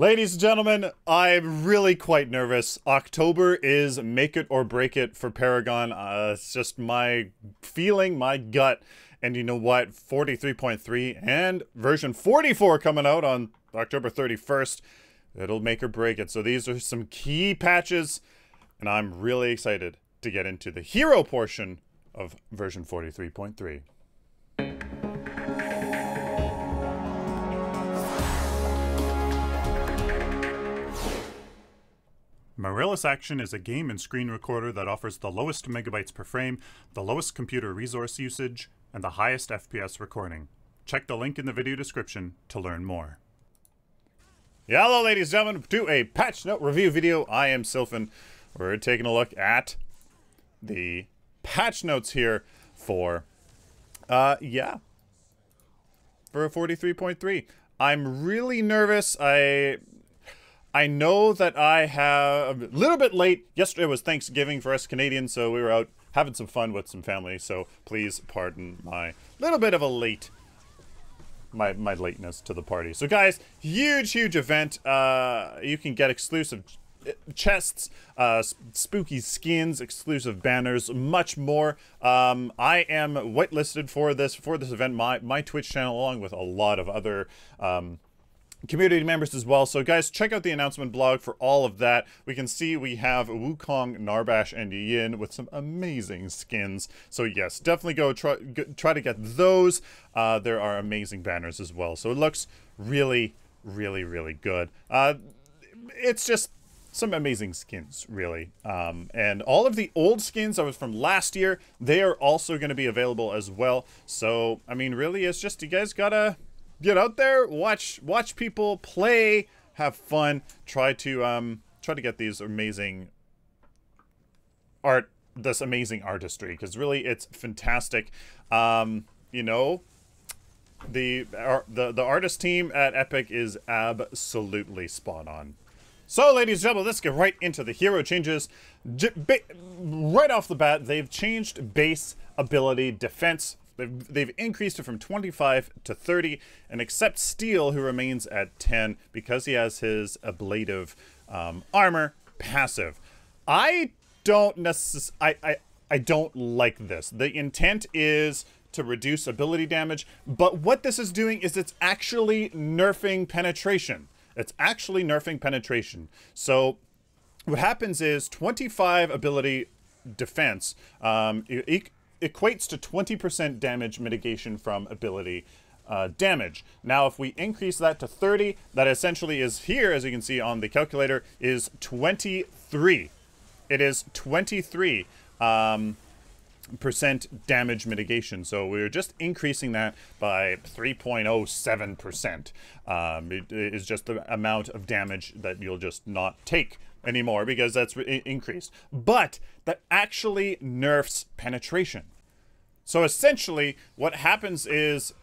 Ladies and gentlemen, I'm really quite nervous. October is make it or break it for Paragon. It's just my feeling, my gut. And you know what? 43.3 and version 44 coming out on October 31st. It'll make or break it. So these are some key patches, and I'm really excited to get into the hero portion of version 43.3. Muriel's Action is a game and screen recorder that offers the lowest megabytes per frame, the lowest computer resource usage, and the highest FPS recording. Check the link in the video description to learn more. Yeah, hello ladies and gentlemen, to a patch note review video. I am Sylphin. We're taking a look at the patch notes here for, for 43.3. I'm really nervous. I know that I have a little bit late. Yesterday was Thanksgiving for us Canadians, so we were out having some fun with some family. So please pardon my little bit of a my lateness to the party. So guys, huge event. You can get exclusive chests, spooky skins, exclusive banners, much more. I am whitelisted for this event. My Twitch channel, along with a lot of other community members as well. So guys, check out the announcement blog for all of that. We can see we have Wukong, Narbash, and Yin with some amazing skins. So yes, definitely go try to get those. There are amazing banners as well. So it looks really good. It's just some amazing skins, really. And all of the old skins that was from last year, they are also going to be available as well. So, I mean, really, it's just you guys gotta get out there, watch people play, have fun, try to get these amazing this amazing artistry, because really it's fantastic. You know, the artist team at Epic is absolutely spot on. So, ladies and gentlemen, let's get right into the hero changes. Right off the bat, they've changed base ability defense. They've increased it from 25 to 30, and except Steel, who remains at 10 because he has his ablative armor passive. I don't like this. The intent is to reduce ability damage, but what this is doing is it's actually nerfing penetration. It's actually nerfing penetration. So what happens is 25 ability defense equates to 20% damage mitigation from ability damage. Now, if we increase that to 30, that essentially is here, as you can see on the calculator, is 23. It is 23 percent damage mitigation. So we're just increasing that by 3.07%. It is just the amount of damage that you'll just not take anymore because that's increased. But that actually nerfs penetration. So essentially what happens is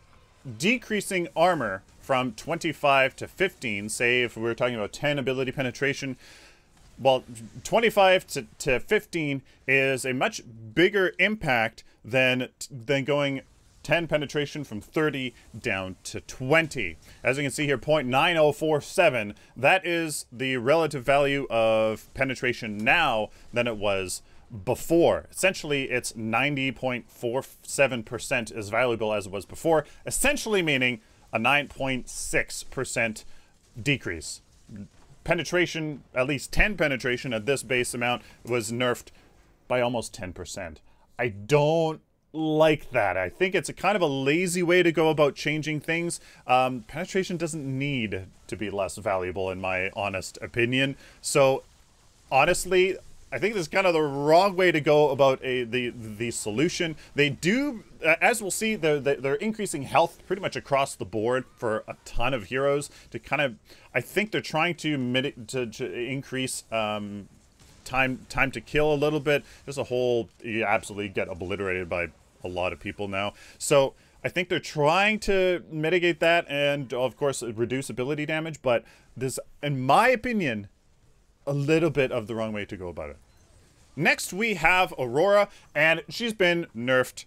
decreasing armor from 25 to 15, say if we're talking about 10 ability penetration, well, 25 to 15 is a much bigger impact than going 10 penetration from 30 down to 20. As you can see here, 0.9047, that is the relative value of penetration now than it was before. Essentially, it's 90.47% as valuable as it was before, essentially meaning a 9.6% decrease. Penetration, at least 10 penetration at this base amount, was nerfed by almost 10%. I don't like that. I think it's a kind of a lazy way to go about changing things. Penetration doesn't need to be less valuable, in my honest opinion. So, honestly, I think this is kind of the wrong way to go about the solution. They do, as we'll see, they're increasing health pretty much across the board for a ton of heroes to kind of, I think they're trying to increase time to kill a little bit. There's a whole, you absolutely get obliterated by a lot of people now. So I think they're trying to mitigate that and, of course, reduce ability damage. But this, in my opinion, a little bit of the wrong way to go about it. Next, we have Aurora, and she's been nerfed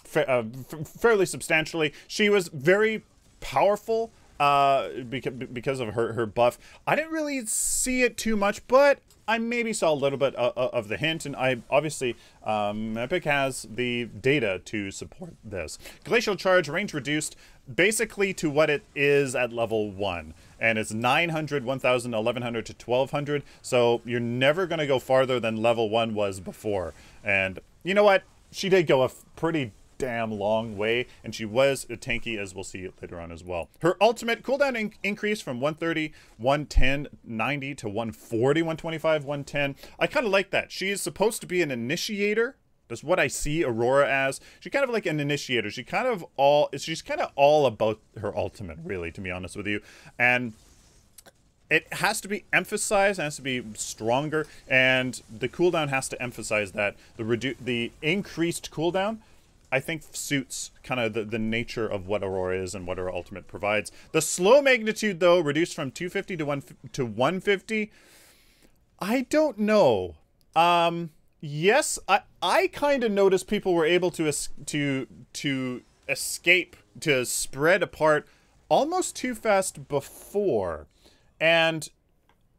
fairly substantially. She was very powerful because of her buff. I didn't really see it too much, but I maybe saw a little bit of the hint, and I obviously Epic has the data to support this. Glacial Charge, range reduced basically to what it is at level 1. And it's 900, 1000, 1100 to 1200. So you're never going to go farther than level 1 was before. And you know what? She did go a pretty damn long way, and she was a tanky, as we'll see later on as well. Her ultimate cooldown increased from 130, 110, 90 to 140, 125, 110. I kind of like that. She is supposed to be an initiator. That's what I see Aurora as. She's kind of like an initiator. She's kind of all about her ultimate, really, to be honest with you. And it has to be emphasized, it has to be stronger, and the cooldown has to emphasize that. The increased cooldown, I think, suits kind of the nature of what Aurora is and what her ultimate provides. The slow magnitude, though, reduced from 250 to 150. I don't know. Yes, I kind of noticed people were able to escape, to spread apart almost too fast before. And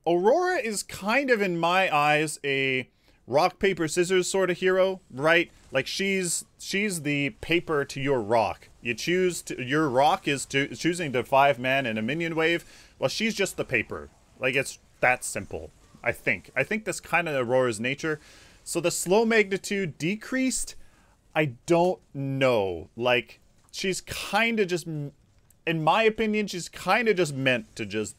Aurora is kind of, in my eyes, a rock, paper, scissors sort of hero, right? Like she's the paper to your rock. Your rock is choosing to 5-man in a minion wave. Well, she's just the paper. Like, it's that simple, I think. I think that's kind of Aurora's nature. So the slow magnitude decreased, I don't know. Like, she's kind of just, in my opinion, she's kind of just meant to just,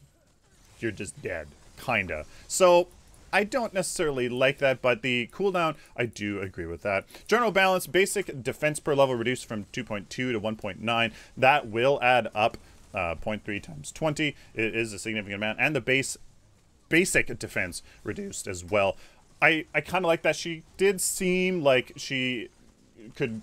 you're just dead, kind of. So I don't necessarily like that, but the cooldown, I do agree with that. General balance, basic defense per level reduced from 2.2 to 1.9. That will add up 0.3 times 20. It is a significant amount. And the basic defense reduced as well. I kind of like that. She did seem like she could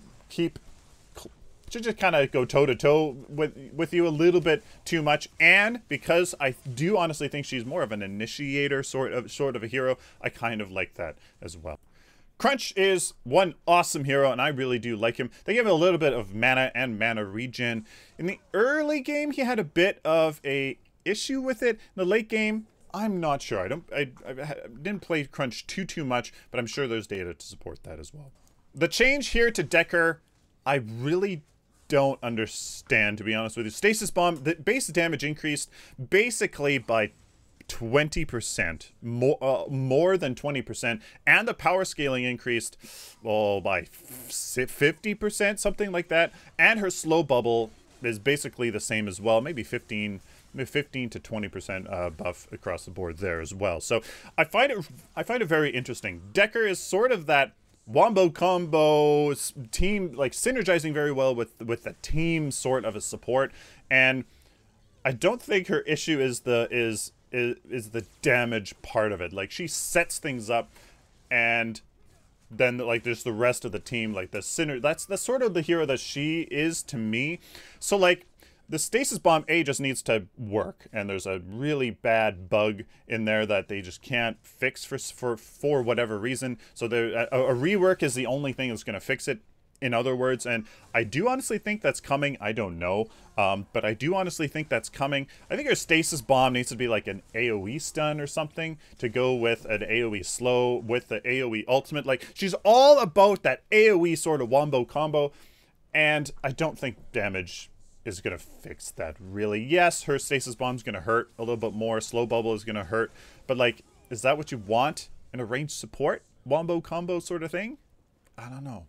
just kind of go toe-to-toe with you a little bit too much. And because I do honestly think she's more of an initiator sort of a hero, I kind of like that as well. Crunch is one awesome hero, and I really do like him. They give him a little bit of mana and mana regen. In the early game, he had a bit of a issue with it. In the late game, I'm not sure. I didn't play Crunch too much, but I'm sure there's data to support that as well. The change here to Dekker, I really don't understand, to be honest with you. Stasis Bomb, the base damage increased basically by 20%, more than 20%, and the power scaling increased, well, by 50%, something like that. And her slow bubble is basically the same as well, maybe 15 to 20% buff across the board there as well. So I find it very interesting. Dekker is sort of that wombo combo team, like synergizing very well with the team sort of a support. And I don't think her issue is the damage part of it. Like, she sets things up, and then like there's the rest of the team, like the that's sort of the hero that she is to me. So like, the Stasis Bomb just needs to work, and there's a really bad bug in there that they just can't fix for whatever reason. So a rework is the only thing that's going to fix it, in other words. And I do honestly think that's coming. I don't know, but I do honestly think that's coming. I think her Stasis Bomb needs to be like an AoE stun or something to go with an AoE slow with the AoE ultimate. Like, she's all about that AoE sort of wombo combo, and I don't think damage is going to fix that, really. Yes, her Stasis Bomb's going to hurt a little bit more. Slow Bubble is going to hurt. But, like, is that what you want in a ranged support? Wombo combo sort of thing? I don't know.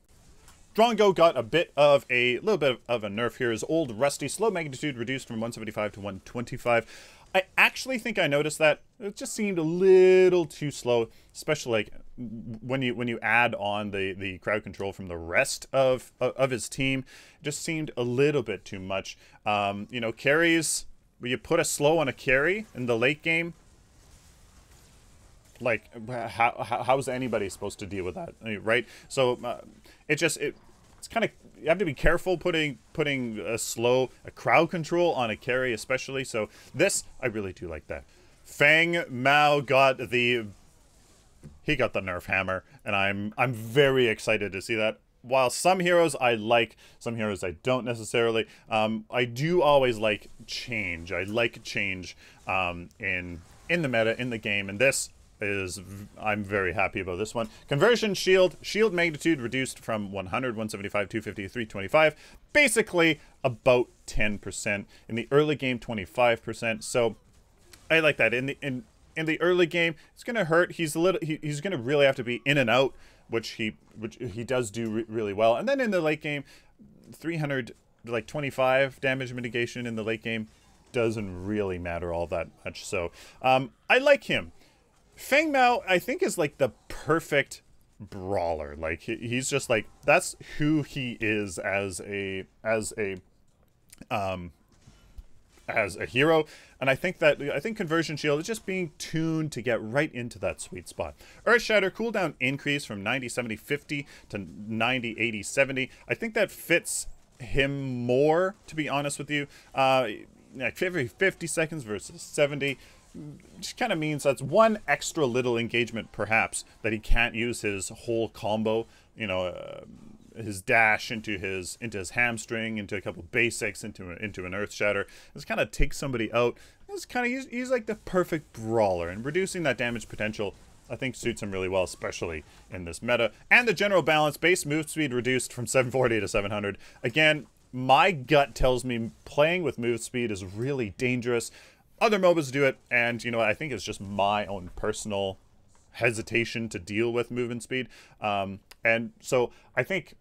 Drongo got a little bit of a nerf here. His old rusty slow magnitude reduced from 175 to 125. I actually think I noticed that. It just seemed a little too slow, especially like when you add on the crowd control from the rest of his team. It just seemed a little bit too much. You know, carries, where you put a slow on a carry in the late game, like, how's anybody supposed to deal with that, right? So it's kind of, you have to be careful putting a crowd control on a carry, especially. So this, I really do like that. Feng Mao got the nerf hammer, and I'm very excited to see that. while some heroes I like, some heroes I don't necessarily, I do always like change. I like change in the meta, in the game, and this is, I'm very happy about this one. Conversion shield magnitude reduced from 100, 175, 250, 325, basically about 10%. In the early game, 25%. So I like that. In the early game, it's gonna hurt. He's gonna really have to be in and out, which he does do really well. And then in the late game, 300, like 25 damage mitigation in the late game doesn't really matter all that much. So I like him. Feng Mao, I think, is like the perfect brawler. Like he's just like, that's who he is as a hero. And I think Conversion Shield is just being tuned to get right into that sweet spot. Earth Shatter cooldown increase from 90, 70, 50 to 90, 80, 70. I think that fits him more, to be honest with you. Like every 50 seconds versus 70. Just kind of means that's one extra little engagement, perhaps, that he can't use his whole combo, you know, his dash into his hamstring, into a couple basics, into an Earth Shatter. This kind of takes somebody out. It's kind of, he's like the perfect brawler, and reducing that damage potential, I think, suits him really well, especially in this meta. And the general balance, base move speed reduced from 740 to 700. Again, my gut tells me playing with move speed is really dangerous. Other MOBAs do it, and, you know, I think it's just my own personal hesitation to deal with movement speed. And so I think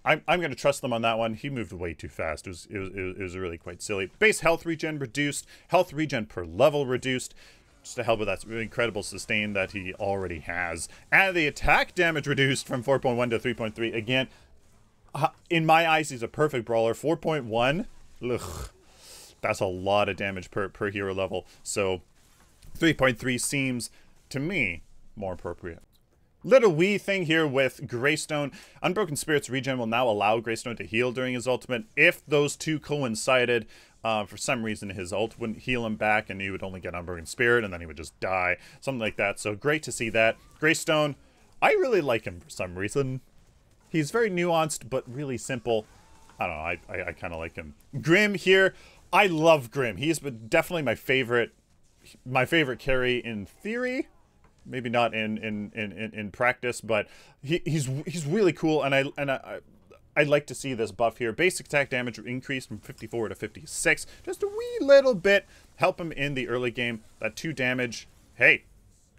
I'm going to trust them on that one. He moved way too fast. It was really quite silly. Base health regen reduced, health regen per level reduced, just to help with that incredible sustain that he already has. And the attack damage reduced from 4.1 to 3.3. Again, in my eyes, he's a perfect brawler. 4.1, ugh. That's a lot of damage per hero level. So 3.3 seems, to me, more appropriate. Little wee thing here with Greystone. Unbroken Spirit's regen will now allow Greystone to heal during his ultimate. If those two coincided, for some reason his ult wouldn't heal him back and he would only get Unbroken Spirit and then he would just die. Something like that. So great to see that. Greystone, I really like him for some reason. He's very nuanced but really simple. I don't know, I kind of like him. Grim here. I love Grim. He's definitely my favorite carry in theory. Maybe not in practice, but he's really cool, and I'd like to see this buff here. Basic attack damage increased from 54 to 56, just a wee little bit. Help him in the early game. That 2 damage, hey,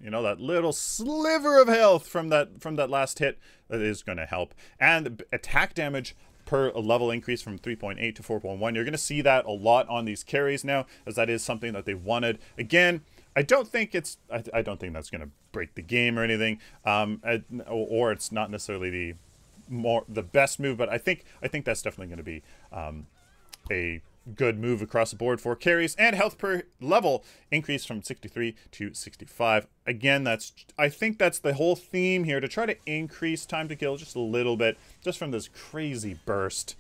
you know, that little sliver of health from that last hit, that is going to help. And attack damage per level increase from 3.8 to 4.1. You're going to see that a lot on these carries now, as that is something that they wanted. Again, I don't think that's going to break the game or anything, or it's not necessarily the best move, but I think that's definitely going to be a good move across the board for carries. And health per level increased from 63 to 65. Again, I think that's the whole theme here, to try to increase time to kill just a little bit, just from this crazy burst.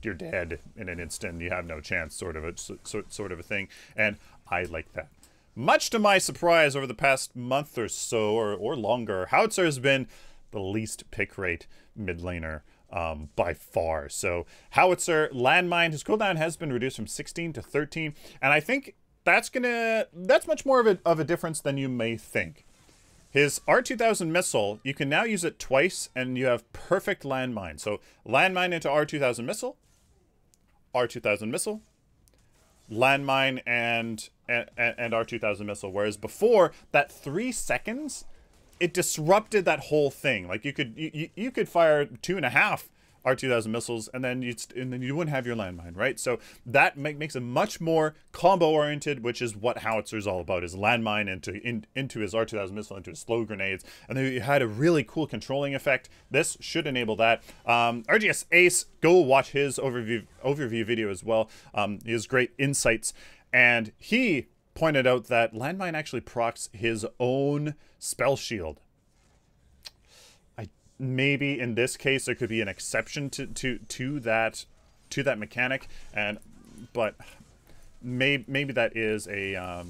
You're dead in an instant. You have no chance, sort of a thing. And I like that. Much to my surprise, over the past month or so, or longer, Howitzer has been the least pick rate mid laner by far. So Howitzer, landmine, his cooldown has been reduced from 16 to 13, and I think that's much more of a difference than you may think. His R2000 missile, you can now use it twice, and you have perfect landmine. So landmine into R2000 missile, R2000 missile, landmine and R2000 missile. Whereas before, that 3 seconds, it disrupted that whole thing. Like you could fire 2.5 R2000 missiles, and then you wouldn't have your landmine, right? So that makes it much more combo oriented, which is what Howitzer is all about: is landmine into his R2000 missile, into his slow grenades, and then you had a really cool controlling effect. This should enable that. RGS Ace, go watch his overview video as well. He has great insights, and he pointed out that landmine actually procs his own spell shield. Maybe in this case there could be an exception to that mechanic, but maybe that is a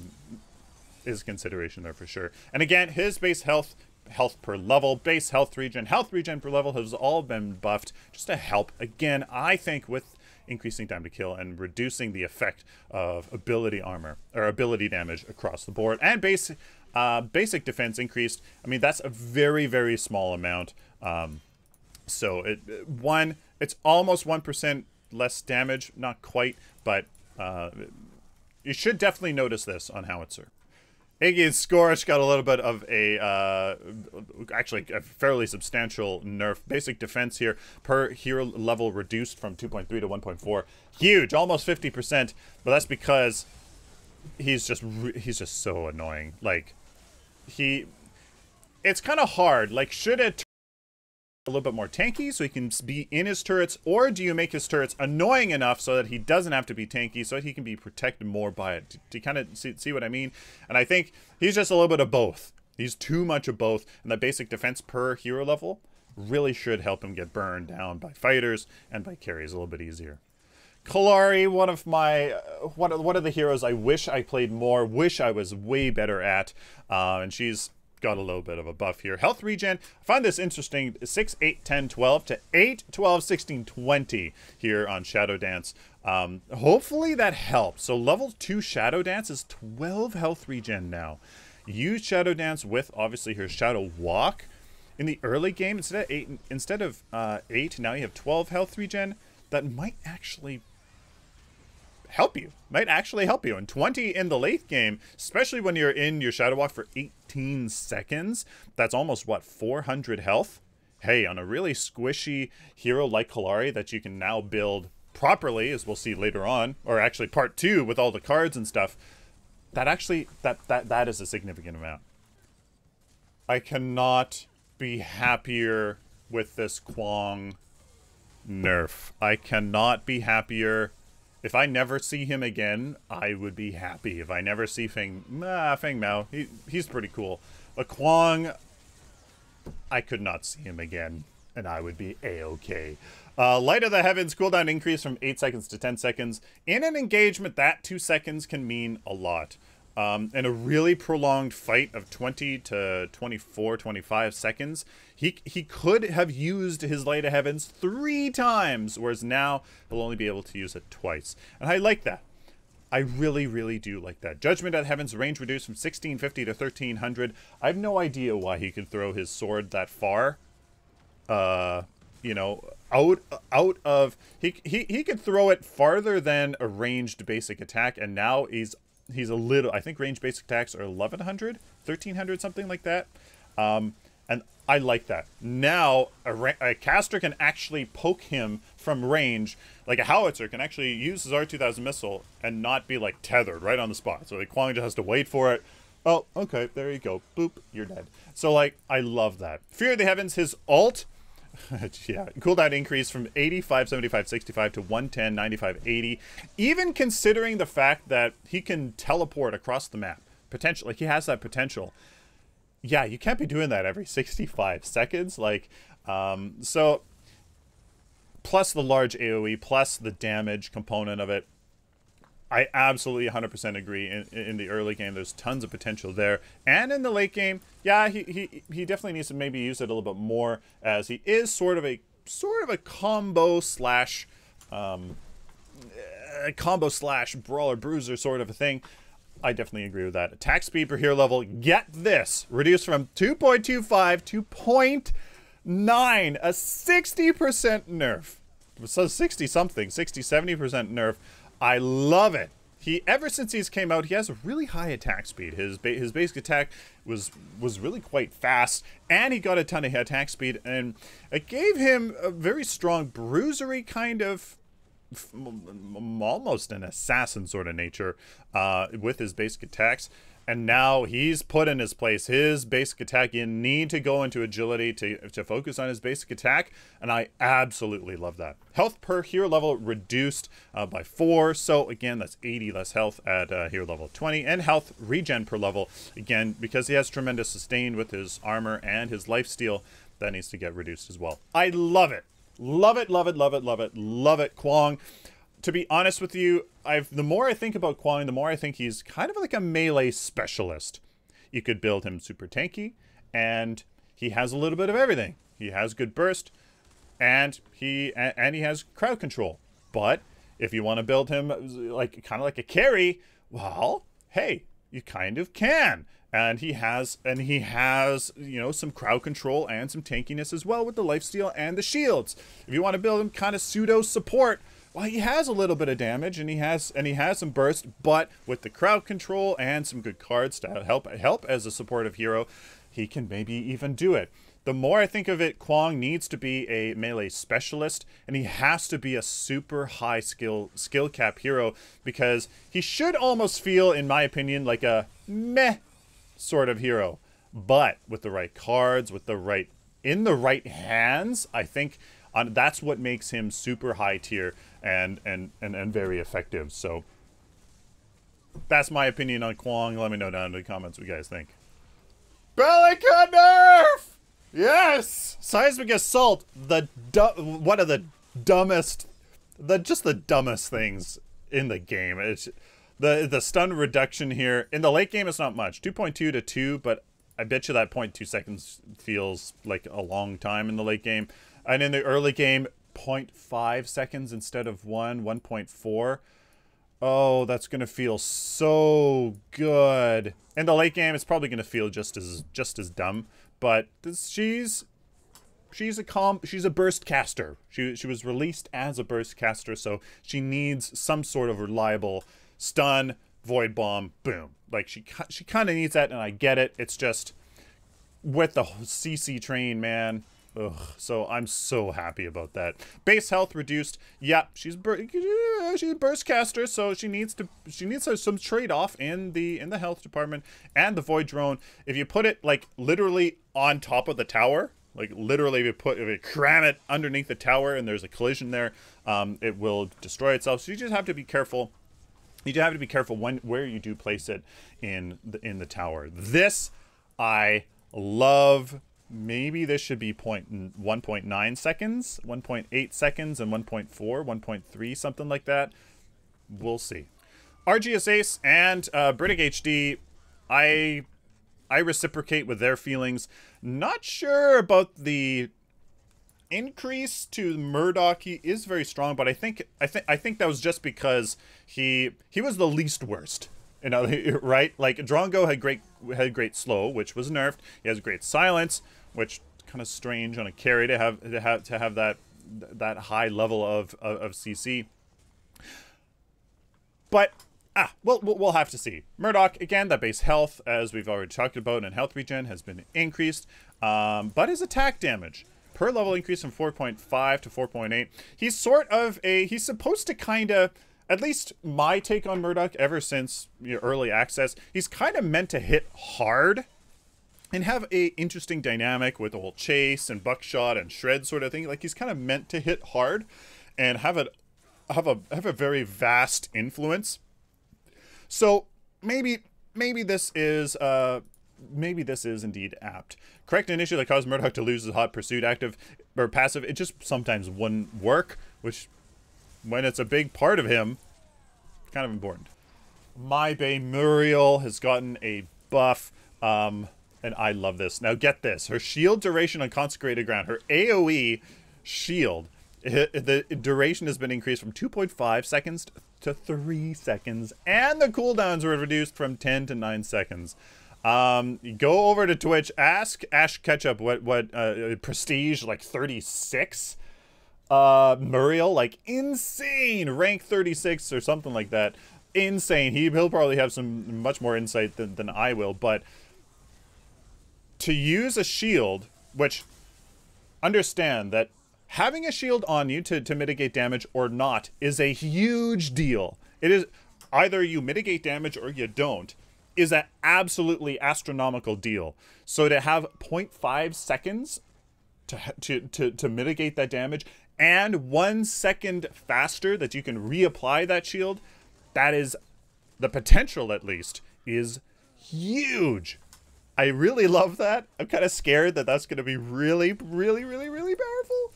consideration there for sure. And again, his base health health per level, base health regen per level has all been buffed just to help, again, I think, with increasing time to kill and reducing the effect of ability armor or ability damage across the board. And basic defense increased. I mean, that's a very, very small amount. So it's almost 1% less damage, not quite, but you should definitely notice this on Howitzer. Iggy Scorch got a little bit of actually a fairly substantial nerf. Basic defense here per hero level reduced from 2.3 to 1.4. Huge, almost 50%. But that's because he's just so annoying. Like, it's kind of hard. Like, should it a little bit more tanky so he can be in his turrets, or do you make his turrets annoying enough so that he doesn't have to be tanky, so that he can be protected more by it? Do you kind of see what I mean? And I think he's just a little bit of both. He's too much of both, and the basic defense per hero level really should help him get burned down by fighters and by carries a little bit easier. Kallari, one of the heroes I wish I played more, wish I was way better at, and she's got a little bit of a buff here. Health regen, I find this interesting, 6, 8, 10, 12 to 8, 12, 16, 20 here on Shadow Dance. Hopefully that helps. So level 2 Shadow Dance is 12 health regen now. Use Shadow Dance with, obviously, her Shadow Walk. In the early game, instead of 8, now you have 12 health regen. That might actually help you. And 20 in the late game, especially when you're in your Shadow Walk for 18 seconds. That's almost, what, 400 health? Hey, on a really squishy hero like Kallari that you can now build properly, as we'll see later on, or actually part 2 with all the cards and stuff, that actually, that is a significant amount. I cannot be happier with this Kwang nerf. I cannot be happier. If I never see him again, I would be happy. If I never see Feng Mao, he's pretty cool. But Kwang, I could not see him again, and I would be A-okay. Light of the Heavens cooldown increase from 8 seconds to 10 seconds. In an engagement, that 2 seconds can mean a lot. In a really prolonged fight of 20 to 24, 25 seconds, he could have used his Light of Heavens 3 times, whereas now he'll only be able to use it twice. And I like that. I really, really do like that. Judgment at Heaven's range reduced from 1650 to 1300. I have no idea why he could throw his sword that far. You know, out of... He could throw it farther than a ranged basic attack, and now he's a little... I think ranged basic attacks are 1100? 1300, something like that. And I like that. Now, a caster can actually poke him from range. Like a Howitzer can actually use his R2000 missile and not be, like, tethered right on the spot. So, like, Kwang just has to wait for it. Oh, okay, there you go. Boop, you're dead. So, like, I love that. Fear of the Heavens, his ult... yeah, cooldown increase from 85, 75, 65 to 110, 95, 80. Even considering the fact that he can teleport across the map. Potentially, he has that potential. Yeah, you can't be doing that every 65 seconds. Like, so, plus the large AoE, plus the damage component of it. I absolutely 100% agree. In the early game, there's tons of potential there. And in the late game, yeah, he definitely needs to maybe use it a little bit more, as he is sort of a combo slash brawler bruiser sort of a thing. I definitely agree with that. Attack speed per hero level, get this, reduced from 2.25 to 0.9, a 60% nerf. So 60-something, 60-70% nerf. I love it. Ever since he's came out, he has a really high attack speed. His basic attack was really quite fast, and he got a ton of attack speed, and it gave him a very strong bruisery kind of, almost an assassin sort of nature with his basic attacks. And now he's put in his place. His basic attack, you need to go into agility to focus on his basic attack. And I absolutely love that. Health per hero level reduced by 4. So again, that's 80 less health at hero level 20. And health regen per level, again, because he has tremendous sustain with his armor and his lifesteal, that needs to get reduced as well. I love it. Love it, love it, love it, love it, love it, Kwang. To be honest with you, the more I think about Kwang, the more I think he's kind of like a melee specialist. You could build him super tanky, and he has a little bit of everything. He has good burst, and he has crowd control. But if you want to build him like kind of like a carry, well, hey, you kind of can. And he has, you know, some crowd control and some tankiness as well with the lifesteal and the shields. If you want to build him kind of pseudo support, well, he has a little bit of damage and he has some burst, but with the crowd control and some good cards to help as a supportive hero, he can maybe even do it. The more I think of it, Kwang needs to be a melee specialist, and he has to be a super high skill cap hero, because he should almost feel, in my opinion, like a meh sort of hero. But with the right cards, in the right hands, I think that's what makes him super high tier and very effective. So that's my opinion on Kwang. Let me know down in the comments what you guys think. Belica nerf! Yes! Seismic Assault, one of the dumbest, just the dumbest things in the game. It's the stun reduction here. In the late game, it's not much. 2.2 to 2, but I bet you that 0.2 seconds feels like a long time in the late game. And in the early game, 0.5 seconds instead of 1.4. Oh, that's going to feel so good. In the late game, it's probably going to feel just as dumb. But she's a burst caster. She was released as a burst caster, so she needs some sort of reliable stun, void bomb, boom. Like she kind of needs that, and I get it. It's just with the CC train, man. Ugh, so I'm so happy about that. Base health reduced. Yeah, she's a burst caster, so she needs some trade-off in the health department. And the void drone, if you put it like literally on top of the tower, like literally if you cram it underneath the tower and there's a collision there, it will destroy itself. So you just have to be careful. You just have to be careful where you do place it in the tower. This I love. Maybe this should be 1.9 seconds, 1.8 seconds, and 1.4, 1.3, something like that. We'll see. RGS Ace and Britick HD, I reciprocate with their feelings. Not sure about the increase to Murdock. He is very strong, but I think that was just because he was the least worst. You know, right? Like Drongo had great slow, which was nerfed. He has great silence, which kind of strange on a carry to have that high level of CC. But we'll have to see. Murdock, again, that base health, as we've already talked about, and health regen has been increased, but his attack damage per level increased from 4.5 to 4.8. He's supposed to kind of, at least my take on Murdock ever since early access, he's kind of meant to hit hard and have a interesting dynamic with the whole chase and buckshot and shred sort of thing. Like he's kind of meant to hit hard and have a very vast influence. So maybe this is indeed apt. Correct an issue that caused Murdock to lose his hot pursuit active or passive. It just sometimes wouldn't work, which when it's a big part of him, kind of important. My Bay Muriel has gotten a buff, and I love this. Now get this, her shield duration on consecrated ground, her AoE shield, the duration has been increased from 2.5 seconds to 3 seconds, and the cooldowns were reduced from 10 to 9 seconds. Go over to Twitch, ask Ash Ketchup what prestige like 36. Muriel, like insane, rank 36 or something like that. Insane. He'll probably have some much more insight than I will, but to use a shield, which understand that having a shield on you to mitigate damage or not is a huge deal. It is either you mitigate damage or you don't, is an absolutely astronomical deal. So to have 0.5 seconds to mitigate that damage, and 1 second faster that you can reapply that shield, that is, the potential at least, is huge. I really love that. I'm kind of scared that that's going to be really, really, really, really powerful.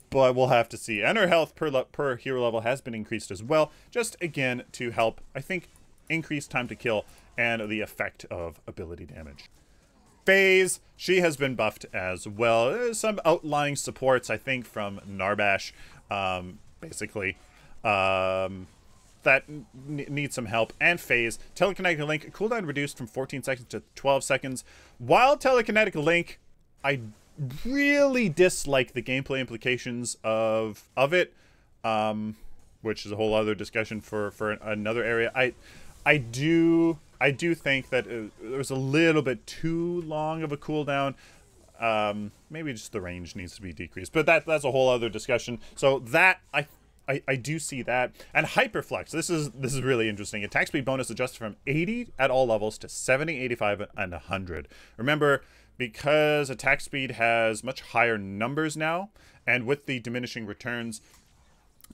But we'll have to see. And her health per hero level has been increased as well. Just, again, to help, I think, increase time to kill and the effect of ability damage. Phase, she has been buffed as well. There's some outlying supports, I think, from Narbash, basically, that need some help. And Phase. Telekinetic Link, cooldown reduced from 14 seconds to 12 seconds. While Telekinetic Link, I really dislike the gameplay implications of it, which is a whole other discussion for another area. I do think that it was a little bit too long of a cooldown. Maybe just the range needs to be decreased, but that's a whole other discussion. So that I do see that. And Hyperflex, this is really interesting. Attack speed bonus adjusted from 80 at all levels to 70, 85, and 100. Remember, because attack speed has much higher numbers now, and with the diminishing returns,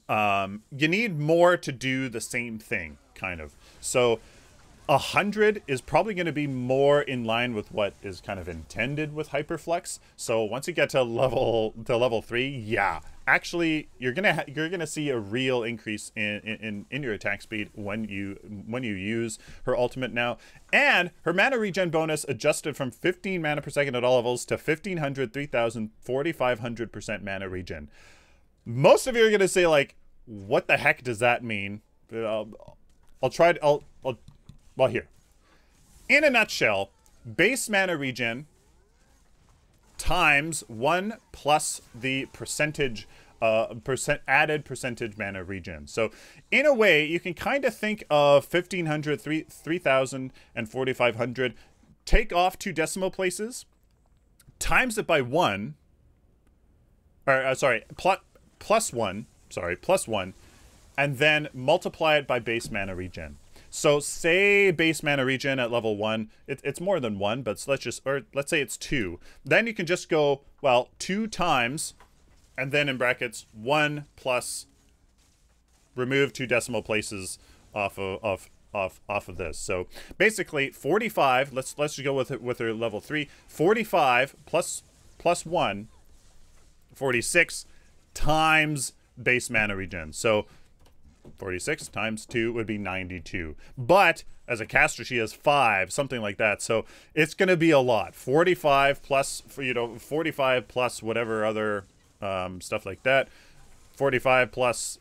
you need more to do the same thing, kind of. So 100 is probably going to be more in line with what is kind of intended with Hyperflex. So once you get to level 3, yeah, actually you're gonna see a real increase in your attack speed when you use her ultimate now. And her mana regen bonus adjusted from 15 mana per second at all levels to 1500, 3000, 4500% mana regen. Most of you are gonna say, like, what the heck does that mean? Well, here. In a nutshell, base mana regen times 1 plus the percentage, added percentage mana regen. So, in a way, you can kind of think of 1500, 3000, and 4500. Take off 2 decimal places, times it by 1, or plus 1, and then multiply it by base mana regen. So say base mana regen at level 1, it's more than 1, but let's say it's 2. Then you can just go, well, 2 times, and then in brackets 1 plus, remove 2 decimal places off of this. So basically 45. Let's just go with her level 3. 45 plus 1, 46 times base mana regen. So 46 times 2 would be 92. But as a caster, she has 5, something like that. So it's going to be a lot. 45 plus, 45 plus whatever other stuff like that. 45 plus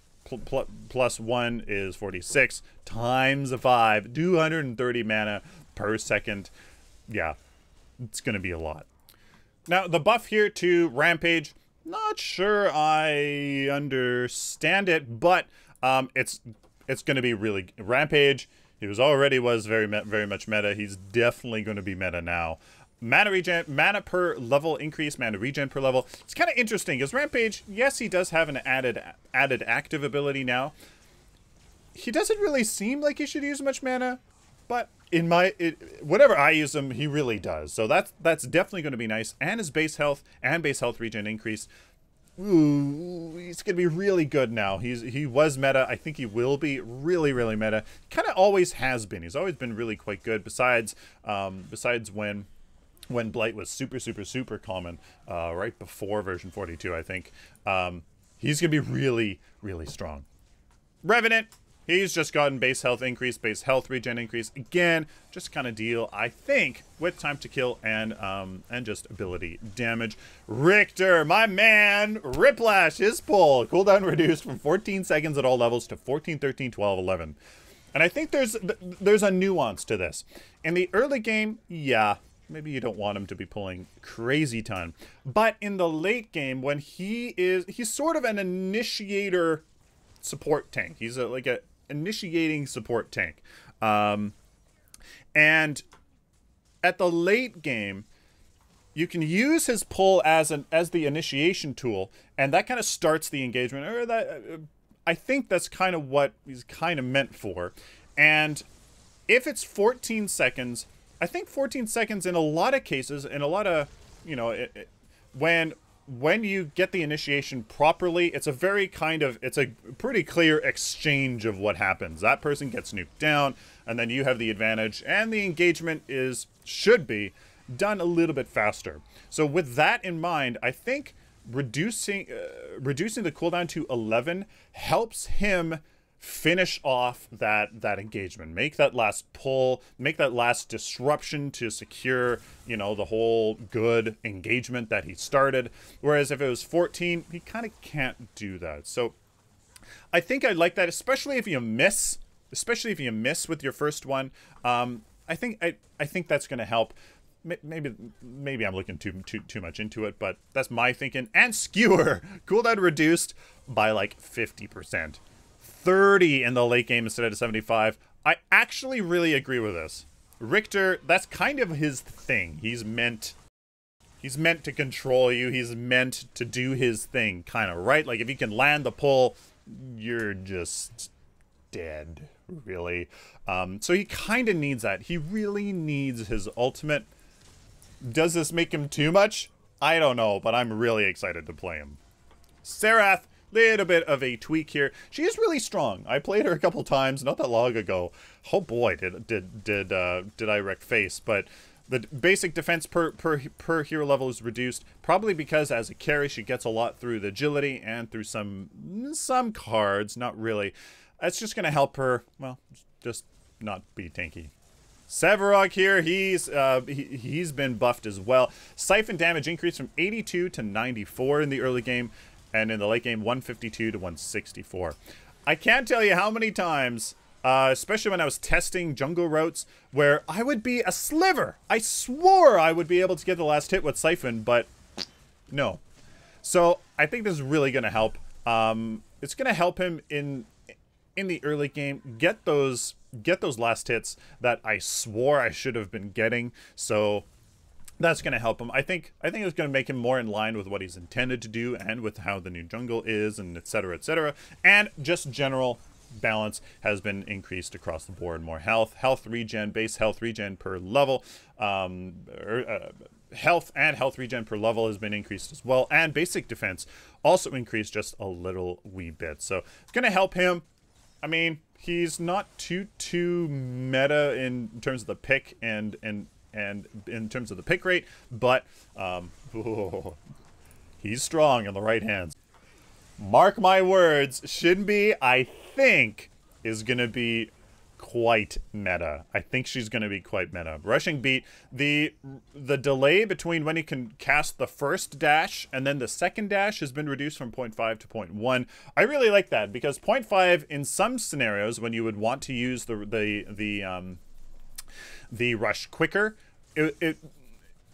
1 is 46 times 5, 230 mana per second. Yeah, it's going to be a lot. Now, the buff here to Rampage, not sure I understand it, but it's going to be really Rampage. He was very much meta. He's definitely going to be meta now. Mana regen, mana per level increase, mana regen per level. It's kind of interesting because Rampage, yes, he does have an added active ability now. He doesn't really seem like he should use much mana, but whenever I use him, he really does. So that's definitely going to be nice. And his base health and base health regen increase. Ooh, he's gonna be really good now. He was meta. I think he will be really meta. Kind of always has been. He's always been really quite good. Besides when Blight was super common, right before version 42, I think. He's gonna be really strong. Revenant. He's just gotten base health increase, base health regen increase. Again, just kind of deal, I think, with time to kill and just ability damage. Riktor, my man, Riplash, his pull. Cooldown reduced from 14 seconds at all levels to 14, 13, 12, 11. And I think there's a nuance to this. In the early game, yeah, maybe you don't want him to be pulling crazy ton. But in the late game, when he's sort of an initiator support tank. He's like a initiating support tank. And at the late game, you can use his pull as the initiation tool, and that kind of starts the engagement. Or that I think that's kind of what he's kind of meant for. And if it's 14 seconds, I think 14 seconds in a lot of cases, in a lot of, when you get the initiation properly, it's a pretty clear exchange of what happens. That person gets nuked down, and then you have the advantage, and the engagement should be done a little bit faster. So with that in mind, I think reducing the cooldown to 11 helps him finish off that engagement, make that last pull, make that last disruption to secure, you know, the whole good engagement that he started. Whereas if it was 14, he kind of can't do that. So I think I like that, especially if you miss, with your first one. I think that's going to help. Maybe I'm looking too much into it, but that's my thinking. And skewer cooldown reduced by like 50%, 30 in the late game instead of 75. I actually really agree with this. Riktor, that's kind of his thing. He's meant to control you. He's meant to do his thing, kind of, right? Like if he can land the pull, you're just dead, really. So he kind of needs that. He really needs his ultimate. Does this make him too much? I don't know, but I'm really excited to play him. Serath, little bit of a tweak here. She is really strong. I played her a couple times not that long ago. Oh boy, did I wreck face. But the basic defense per hero level is reduced, probably because as a carry she gets a lot through the agility and through some cards. Not really. That's just gonna help her, well, just not be tanky. Sevarog here, he's been buffed as well. Siphon damage increased from 82 to 94 in the early game, and in the late game 152 to 164. I can't tell you how many times, especially when I was testing jungle routes, where I would be a sliver. I swore I would be able to get the last hit with Siphon, but no. So I think this is really going to help. It's going to help him in the early game get those last hits that I swore I should have been getting. So that's going to help him. I think it's going to make him more in line with what he's intended to do and with how the new jungle is, and etc., etc. And just general balance has been increased across the board. More health regen, base health regen per level, health and health regen per level has been increased as well, and basic defense also increased just a little wee bit. So it's going to help him. I mean, he's not too meta in terms of the pick and in terms of the pick rate, but he's strong in the right hands. Mark my words, Shinbi, I think, is going to be quite meta. I think she's going to be quite meta. Rushing beat, the delay between when he can cast the first dash and then the second dash has been reduced from 0.5 to 0.1. I really like that, because 0.5 in some scenarios when you would want to use the rush quicker, it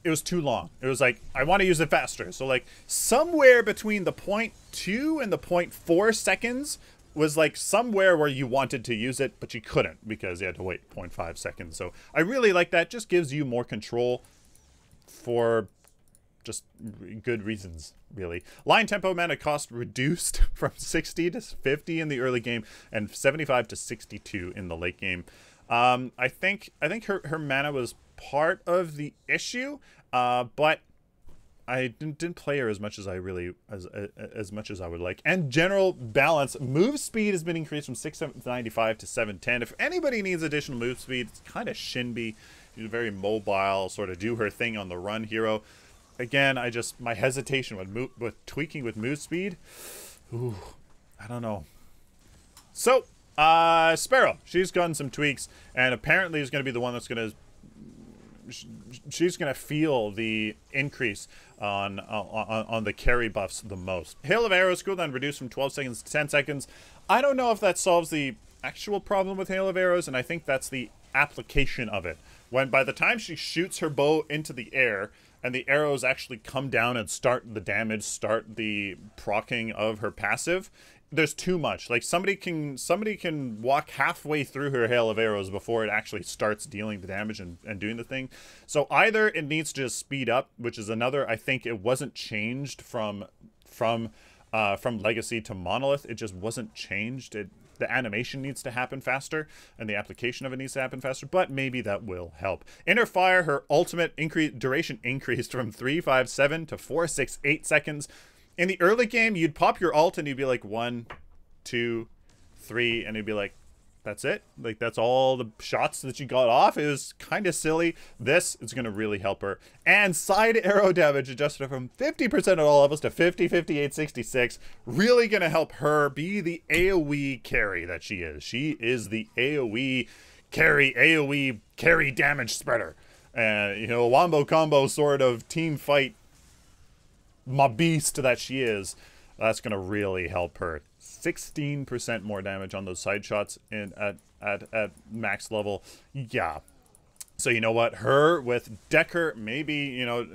was too long. It was like, I want to use it faster. So like somewhere between the 0.2 and the 0.4 seconds was like somewhere where you wanted to use it, but you couldn't because you had to wait 0.5 seconds. So I really like that. Just gives you more control for just good reasons, really. Line tempo mana cost reduced from 60 to 50 in the early game and 75 to 62 in the late game. I think her mana was part of the issue, but I didn't play her as much as I really as much as I would like. And general balance, move speed has been increased from 695 to 710. If anybody needs additional move speed, it's kind of Shinbi. She's a very mobile, sort of do her thing on the run hero. Again, my hesitation with tweaking with move speed. Ooh, I don't know. So Sparrow, she's gotten some tweaks, and apparently is going to be the one that's going to. She's going to feel the increase on the carry buffs the most. Hail of Arrows cooldown reduced from 12 seconds to 10 seconds. I don't know if that solves the actual problem with Hail of Arrows, and I think that's the application of it. When by the time she shoots her bow into the air and the arrows actually come down and start the damage, start the proccing of her passive, there's too much. Like somebody can walk halfway through her hail of arrows before it actually starts dealing the damage and doing the thing. So either it needs to just speed up, which is another. I think it wasn't changed from Legacy to Monolith. It just wasn't changed. The animation needs to happen faster, and the application of it needs to happen faster, but maybe that will help. Inner Fire, her ultimate duration increased from 357 to 468 seconds. In the early game, you'd pop your ult and you'd be like 1, 2, 3, and you'd be like, That's it. Like, that's all the shots that she got off. It was kind of silly. This is going to really help her. And side arrow damage adjusted from 50% at all levels to 50, 58, 66. Really going to help her be the AoE carry that she is. She is the AoE carry damage spreader. And, you know, a wombo combo sort of team fight beast that she is. That's going to really help her. 16% more damage on those side shots at max level. Yeah. So you know what? Her with Dekker, maybe, you know,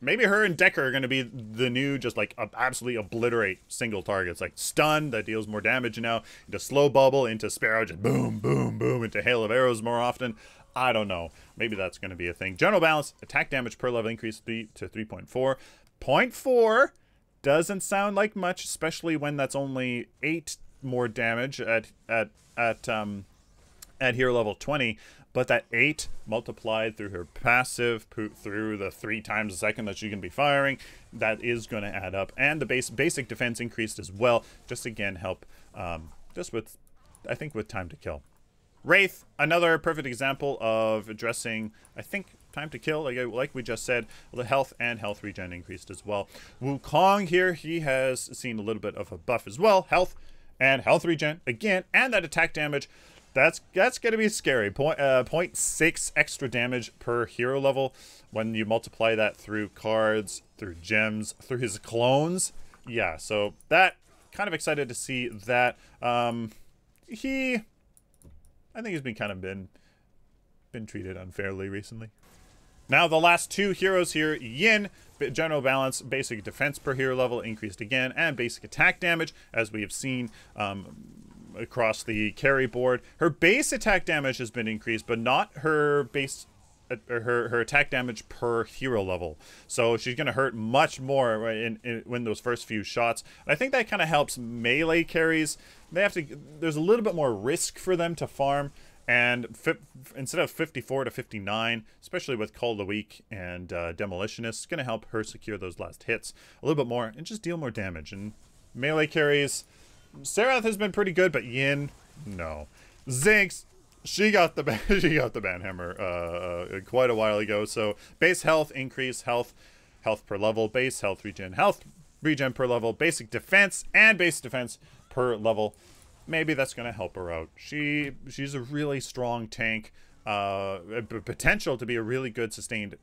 maybe her and Dekker are going to be the new just like absolutely obliterate single targets. Like stun, that deals more damage now, into slow bubble, into Sparrow, just boom, boom, boom, into hail of arrows more often. I don't know. Maybe that's going to be a thing. General balance, attack damage per level increase to 3.4. 0.4 doesn't sound like much, especially when that's only 8 more damage at hero level 20. But that 8 multiplied through her passive, through the 3 times a second that she can be firing, that is going to add up. And the basic defense increased as well. Just again help, just with, I think, with time to kill. Wraith, another perfect example of addressing, I think, time to kill, like we just said. The health and health regen increased as well. Wukong here, he has seen a little bit of a buff as well. Health and health regen again, and that attack damage. That's gonna be scary. 0.6 extra damage per hero level when you multiply that through cards, through gems, through his clones. Yeah, so that, kind of excited to see that. I think he's been kind of been treated unfairly recently. Now the last 2 heroes here, Yin, general balance, basic defense per hero level increased again, and basic attack damage, as we have seen across the carry board. Her base attack damage has been increased, but not her base, her attack damage per hero level. So she's going to hurt much more when those first few shots. And I think that kind of helps melee carries. They have to. There's a little bit more risk for them to farm. And instead of 54 to 59, especially with Call of the Week and Demolitionist, it's going to help her secure those last hits a little bit more and just deal more damage. And melee carries, Serath has been pretty good, but Yin, no. Zinx, she got the banhammer quite a while ago. So base health increase, health per level, base health regen per level, basic defense and base defense per level. Maybe that's going to help her out. She's a really strong tank, potential to be a really good sustained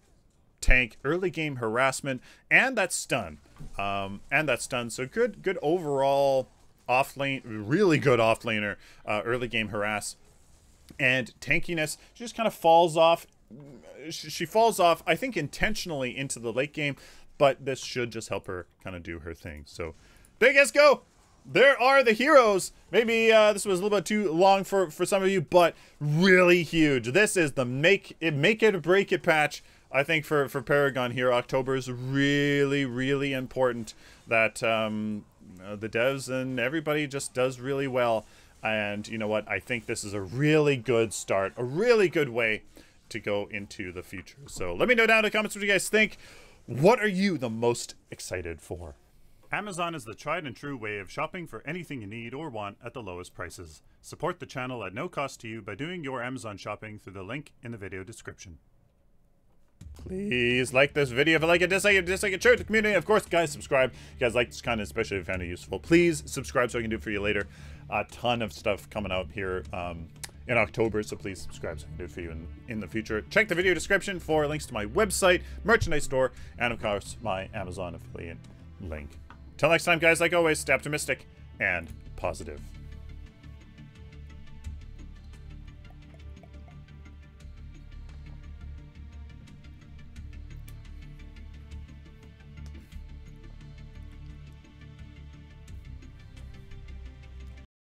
tank, early game harassment, and that stun. So good overall off lane, really good off laner, early game harass, and tankiness. She just kind of falls off. She falls off, I think, intentionally into the late game, but this should just help her kind of do her thing. So, Big S go! There are the heroes. Maybe this was a little bit too long for some of you, but really huge. This is the make it or break it patch. I think for Paragon here, October is really, really important that the devs and everybody just does really well. And you know what? I think this is a really good start, a really good way to go into the future. So let me know down in the comments what you guys think. What are you the most excited for? Amazon is the tried and true way of shopping for anything you need or want at the lowest prices. Support the channel at no cost to you by doing your Amazon shopping through the link in the video description. Please like this video. If you like it, dislike it, share it to the community. Of course, guys, subscribe. If you guys like this content, especially if you found it useful, please subscribe so I can do it for you later. A ton of stuff coming out here in October, so please subscribe so I can do it for you in the future. Check the video description for links to my website, merchandise store, and of course, my Amazon affiliate link. Till next time, guys, like always, stay optimistic and positive.